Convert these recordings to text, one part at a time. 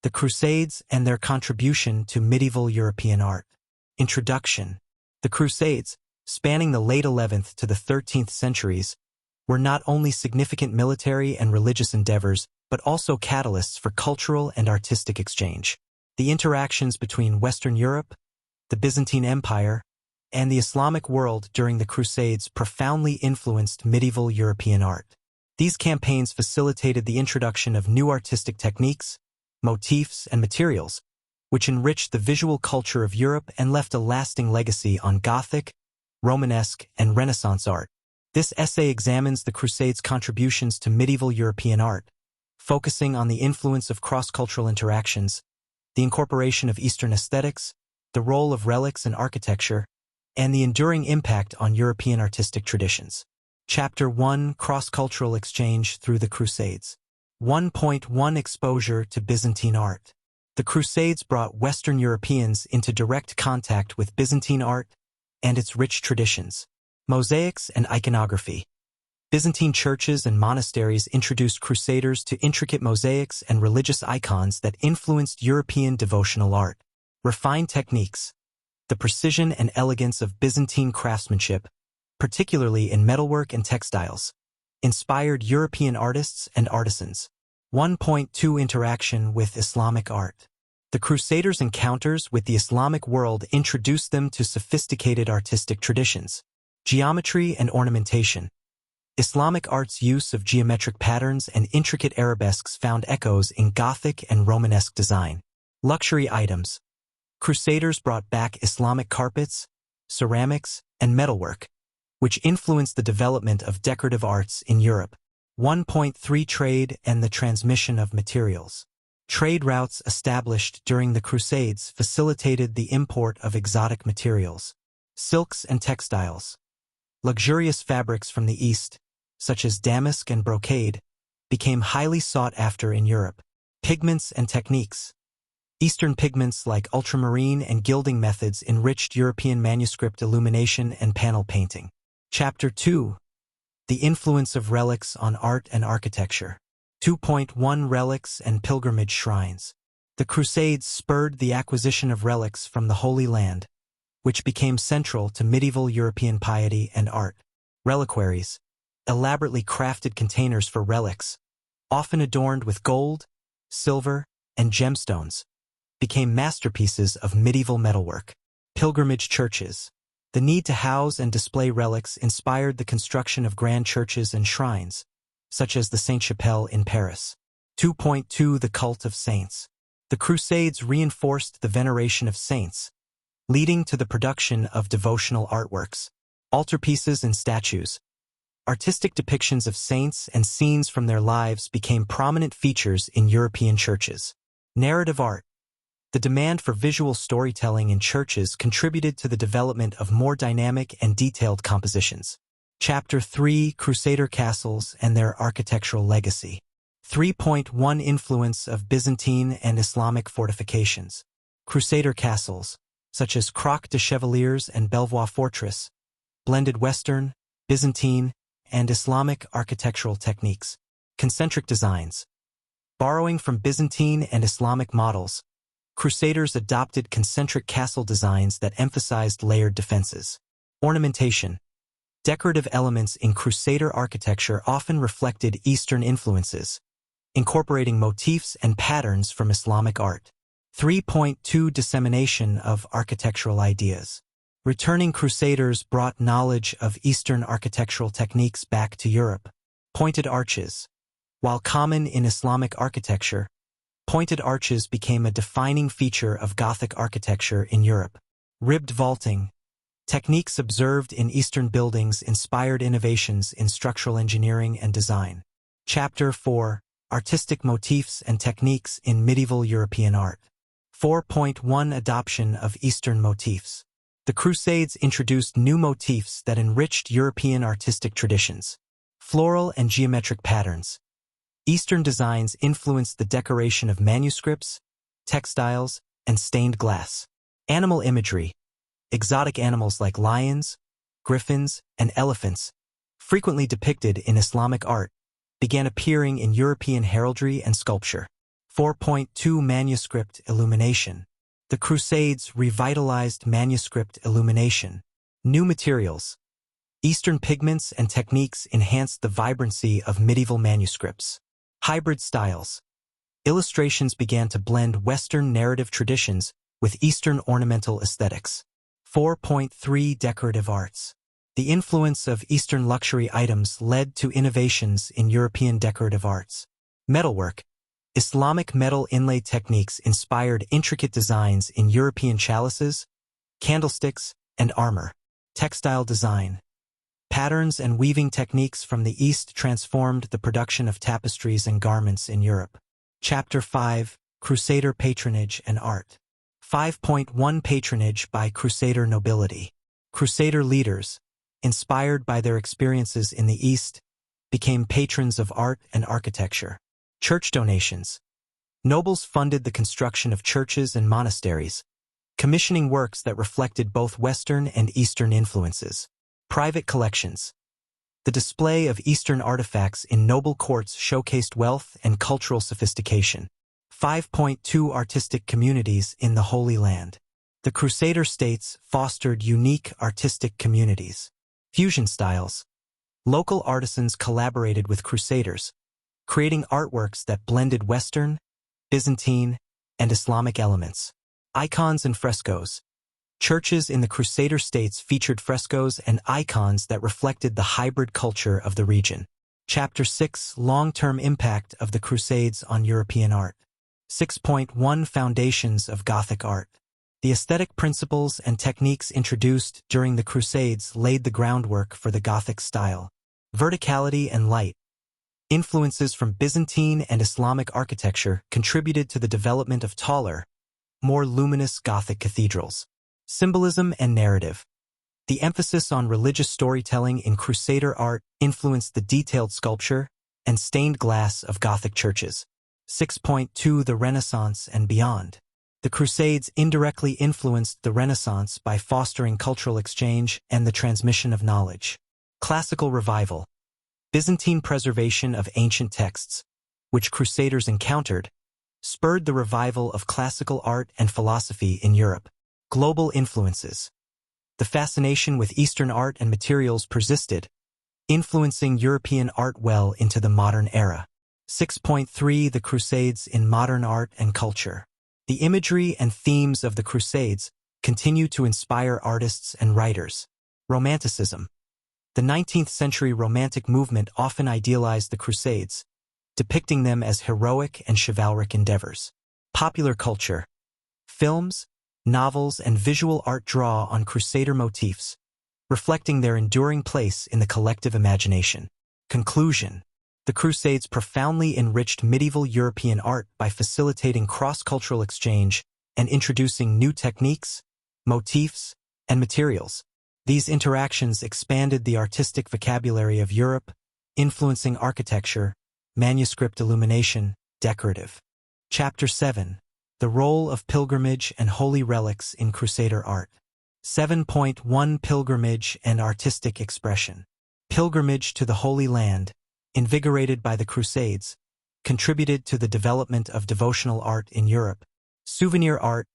The Crusades and their contribution to medieval European art. Introduction. The Crusades, spanning the late 11th to the 13th centuries, were not only significant military and religious endeavors, but also catalysts for cultural and artistic exchange. The interactions between Western Europe, the Byzantine Empire, and the Islamic world during the Crusades profoundly influenced medieval European art. These campaigns facilitated the introduction of new artistic techniques, motifs, and materials, which enriched the visual culture of Europe and left a lasting legacy on Gothic, Romanesque, and Renaissance art. This essay examines the Crusades' contributions to medieval European art, focusing on the influence of cross-cultural interactions, the incorporation of Eastern aesthetics, the role of relics in architecture, and the enduring impact on European artistic traditions. Chapter 1: Cross-Cultural Exchange Through the Crusades. 1.1 Exposure to Byzantine art. The Crusades brought Western Europeans into direct contact with Byzantine art and its rich traditions. Mosaics and iconography. Byzantine churches and monasteries introduced Crusaders to intricate mosaics and religious icons that influenced European devotional art. Refined techniques. The precision and elegance of Byzantine craftsmanship, particularly in metalwork and textiles, inspired European artists and artisans. 1.2 Interaction with Islamic art. The Crusaders' encounters with the Islamic world introduced them to sophisticated artistic traditions. Geometry and ornamentation. Islamic art's use of geometric patterns and intricate arabesques found echoes in Gothic and Romanesque design. Luxury items. Crusaders brought back Islamic carpets, ceramics, and metalwork, which influenced the development of decorative arts in Europe. 1.3 Trade and the transmission of materials. Trade routes established during the Crusades facilitated the import of exotic materials, silks and textiles. Luxurious fabrics from the East, such as damask and brocade, became highly sought after in Europe. Pigments and techniques. Eastern pigments like ultramarine and gilding methods enriched European manuscript illumination and panel painting. Chapter 2: The influence of relics on art and architecture. 2.1 Relics and pilgrimage shrines. The Crusades spurred the acquisition of relics from the Holy Land, which became central to medieval European piety and art. Reliquaries, elaborately crafted containers for relics, often adorned with gold, silver, and gemstones, became masterpieces of medieval metalwork. Pilgrimage churches. The need to house and display relics inspired the construction of grand churches and shrines, such as the Sainte-Chapelle in Paris. 2.2 The cult of saints. The Crusades reinforced the veneration of saints, leading to the production of devotional artworks, altarpieces and statues. Artistic depictions of saints and scenes from their lives became prominent features in European churches. Narrative art. The demand for visual storytelling in churches contributed to the development of more dynamic and detailed compositions. Chapter 3: Crusader castles and their architectural legacy. 3.1 Influence of Byzantine and Islamic fortifications. Crusader castles, such as Croix de Chevaliers and Belvoir Fortress, blended Western, Byzantine, and Islamic architectural techniques. Concentric designs. Borrowing from Byzantine and Islamic models, Crusaders adopted concentric castle designs that emphasized layered defenses. Ornamentation. Decorative elements in Crusader architecture often reflected Eastern influences, incorporating motifs and patterns from Islamic art. 3.2 Dissemination of architectural ideas. Returning Crusaders brought knowledge of Eastern architectural techniques back to Europe. Pointed arches. While common in Islamic architecture, pointed arches became a defining feature of Gothic architecture in Europe. Ribbed vaulting. Techniques observed in Eastern buildings inspired innovations in structural engineering and design. Chapter 4: Artistic motifs and techniques in medieval European art. 4.1 Adoption of Eastern motifs. The Crusades introduced new motifs that enriched European artistic traditions. Floral and geometric patterns. Eastern designs influenced the decoration of manuscripts, textiles, and stained glass. Animal imagery. Exotic animals like lions, griffins, and elephants, frequently depicted in Islamic art, began appearing in European heraldry and sculpture. 4.2 Manuscript illumination. The Crusades revitalized manuscript illumination. New materials. Eastern pigments and techniques enhanced the vibrancy of medieval manuscripts. Hybrid styles. Illustrations began to blend Western narrative traditions with Eastern ornamental aesthetics. 4.3 Decorative arts. The influence of Eastern luxury items led to innovations in European decorative arts. Metalwork. Islamic metal inlay techniques inspired intricate designs in European chalices, candlesticks, and armor. Textile design. Patterns and weaving techniques from the East transformed the production of tapestries and garments in Europe. Chapter 5. Crusader patronage and art. 5.1 Patronage by Crusader nobility. Crusader leaders, inspired by their experiences in the East, became patrons of art and architecture. Church donations. Nobles funded the construction of churches and monasteries, commissioning works that reflected both Western and Eastern influences. Private collections. The display of Eastern artifacts in noble courts showcased wealth and cultural sophistication. 5.2 Artistic communities in the Holy Land. The Crusader states fostered unique artistic communities. Fusion styles. Local artisans collaborated with Crusaders, creating artworks that blended Western, Byzantine, and Islamic elements. Icons and frescoes. Churches in the Crusader states featured frescoes and icons that reflected the hybrid culture of the region. Chapter 6. Long-term impact of the Crusades on European art. 6.1 Foundations of Gothic art. The aesthetic principles and techniques introduced during the Crusades laid the groundwork for the Gothic style. Verticality and light. Influences from Byzantine and Islamic architecture contributed to the development of taller, more luminous Gothic cathedrals. Symbolism and narrative. The emphasis on religious storytelling in Crusader art influenced the detailed sculpture and stained glass of Gothic churches. 6.2 The Renaissance and beyond. The Crusades indirectly influenced the Renaissance by fostering cultural exchange and the transmission of knowledge. Classical revival. Byzantine preservation of ancient texts, which Crusaders encountered, spurred the revival of classical art and philosophy in Europe. Global influences. The fascination with Eastern art and materials persisted, influencing European art well into the modern era. 6.3 The Crusades in modern art and culture. The imagery and themes of the Crusades continue to inspire artists and writers. Romanticism. The 19th century Romantic movement often idealized the Crusades, depicting them as heroic and chivalric endeavors. Popular culture. Films, novels, and visual art draw on Crusader motifs, reflecting their enduring place in the collective imagination. Conclusion. The Crusades profoundly enriched medieval European art by facilitating cross-cultural exchange and introducing new techniques, motifs, and materials. These interactions expanded the artistic vocabulary of Europe, influencing architecture, manuscript illumination, decorative. Chapter 7. The role of pilgrimage and holy relics in Crusader art. 7.1 Pilgrimage and artistic expression. Pilgrimage to the Holy Land, invigorated by the Crusades, contributed to the development of devotional art in Europe. Souvenir art.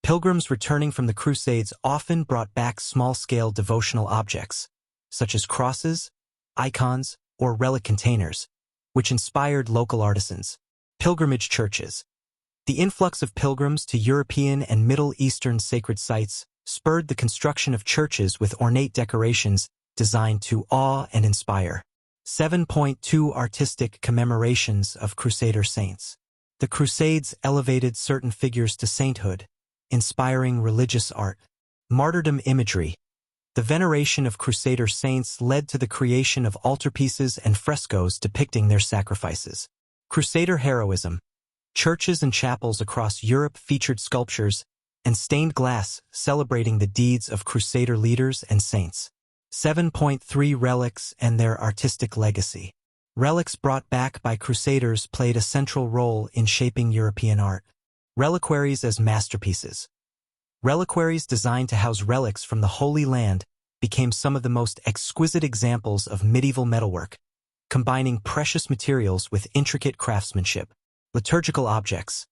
Pilgrims returning from the Crusades often brought back small-scale devotional objects, such as crosses, icons, or relic containers, which inspired local artisans. Pilgrimage churches. The influx of pilgrims to European and Middle Eastern sacred sites spurred the construction of churches with ornate decorations designed to awe and inspire. 7.2 Artistic commemorations of Crusader saints. The Crusades elevated certain figures to sainthood, inspiring religious art. Martyrdom imagery. The veneration of Crusader saints led to the creation of altarpieces and frescoes depicting their sacrifices. Crusader heroism. Churches and chapels across Europe featured sculptures and stained glass celebrating the deeds of Crusader leaders and saints. 7.3 Relics and their artistic legacy. Relics brought back by Crusaders played a central role in shaping European art. Reliquaries as masterpieces. Reliquaries designed to house relics from the Holy Land became some of the most exquisite examples of medieval metalwork, combining precious materials with intricate craftsmanship. Liturgical objects.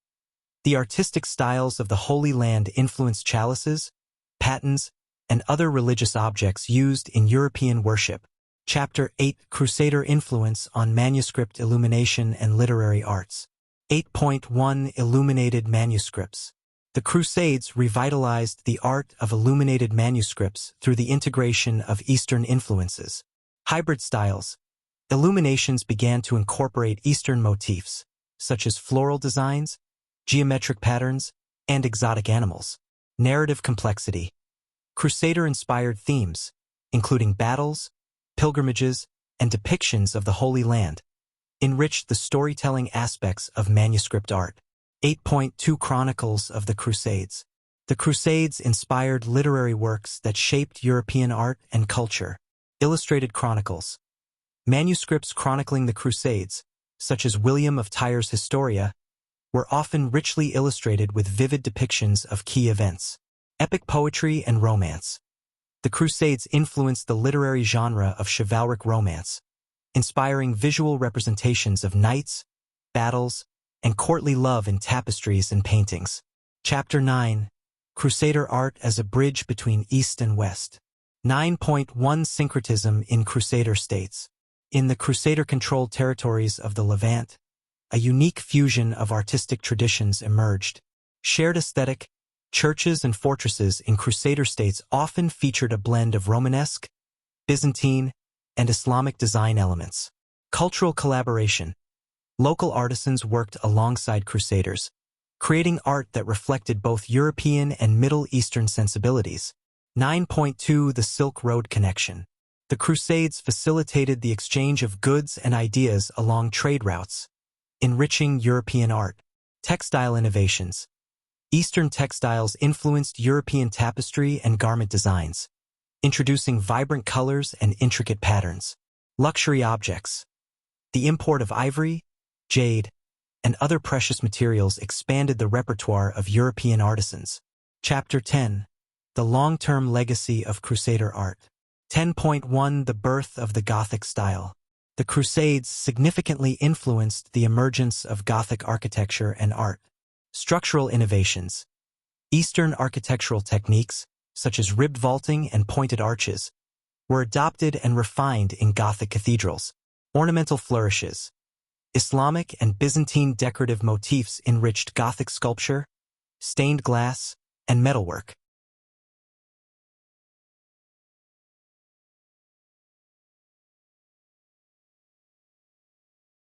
The artistic styles of the Holy Land influenced chalices, patens, and other religious objects used in European worship. Chapter 8. Crusader Influence on Manuscript Illumination and Literary Arts. 8.1 Illuminated Manuscripts. The Crusades revitalized the art of illuminated manuscripts through the integration of Eastern influences. Hybrid styles. Illuminations began to incorporate Eastern motifs, such as floral designs, geometric patterns, and exotic animals. Narrative complexity. Crusader-inspired themes, including battles, pilgrimages, and depictions of the Holy Land, enriched the storytelling aspects of manuscript art. 8.2 Chronicles of the Crusades. The Crusades inspired literary works that shaped European art and culture. Illustrated chronicles. Manuscripts chronicling the Crusades, such as William of Tyre's Historia, were often richly illustrated with vivid depictions of key events. Epic poetry and romance. The Crusades influenced the literary genre of chivalric romance, inspiring visual representations of knights, battles, and courtly love in tapestries and paintings. Chapter 9. Crusader Art as a Bridge between East and West. 9.1 Syncretism in Crusader States. In the Crusader-controlled territories of the Levant, a unique fusion of artistic traditions emerged. Shared aesthetic. Churches and fortresses in Crusader states often featured a blend of Romanesque, Byzantine, and Islamic design elements. Cultural collaboration. Local artisans worked alongside Crusaders, creating art that reflected both European and Middle Eastern sensibilities. 9.2 The Silk Road Connection. The Crusades facilitated the exchange of goods and ideas along trade routes, enriching European art. Textile innovations. Eastern textiles influenced European tapestry and garment designs, introducing vibrant colors and intricate patterns. Luxury objects. The import of ivory, jade, and other precious materials expanded the repertoire of European artisans. Chapter 10. The Long-Term Legacy of Crusader Art. 10.1 The Birth of the Gothic Style. The Crusades significantly influenced the emergence of Gothic architecture and art. Structural innovations. Eastern architectural techniques, such as ribbed vaulting and pointed arches, were adopted and refined in Gothic cathedrals. Ornamental flourishes. Islamic and Byzantine decorative motifs enriched Gothic sculpture, stained glass, and metalwork.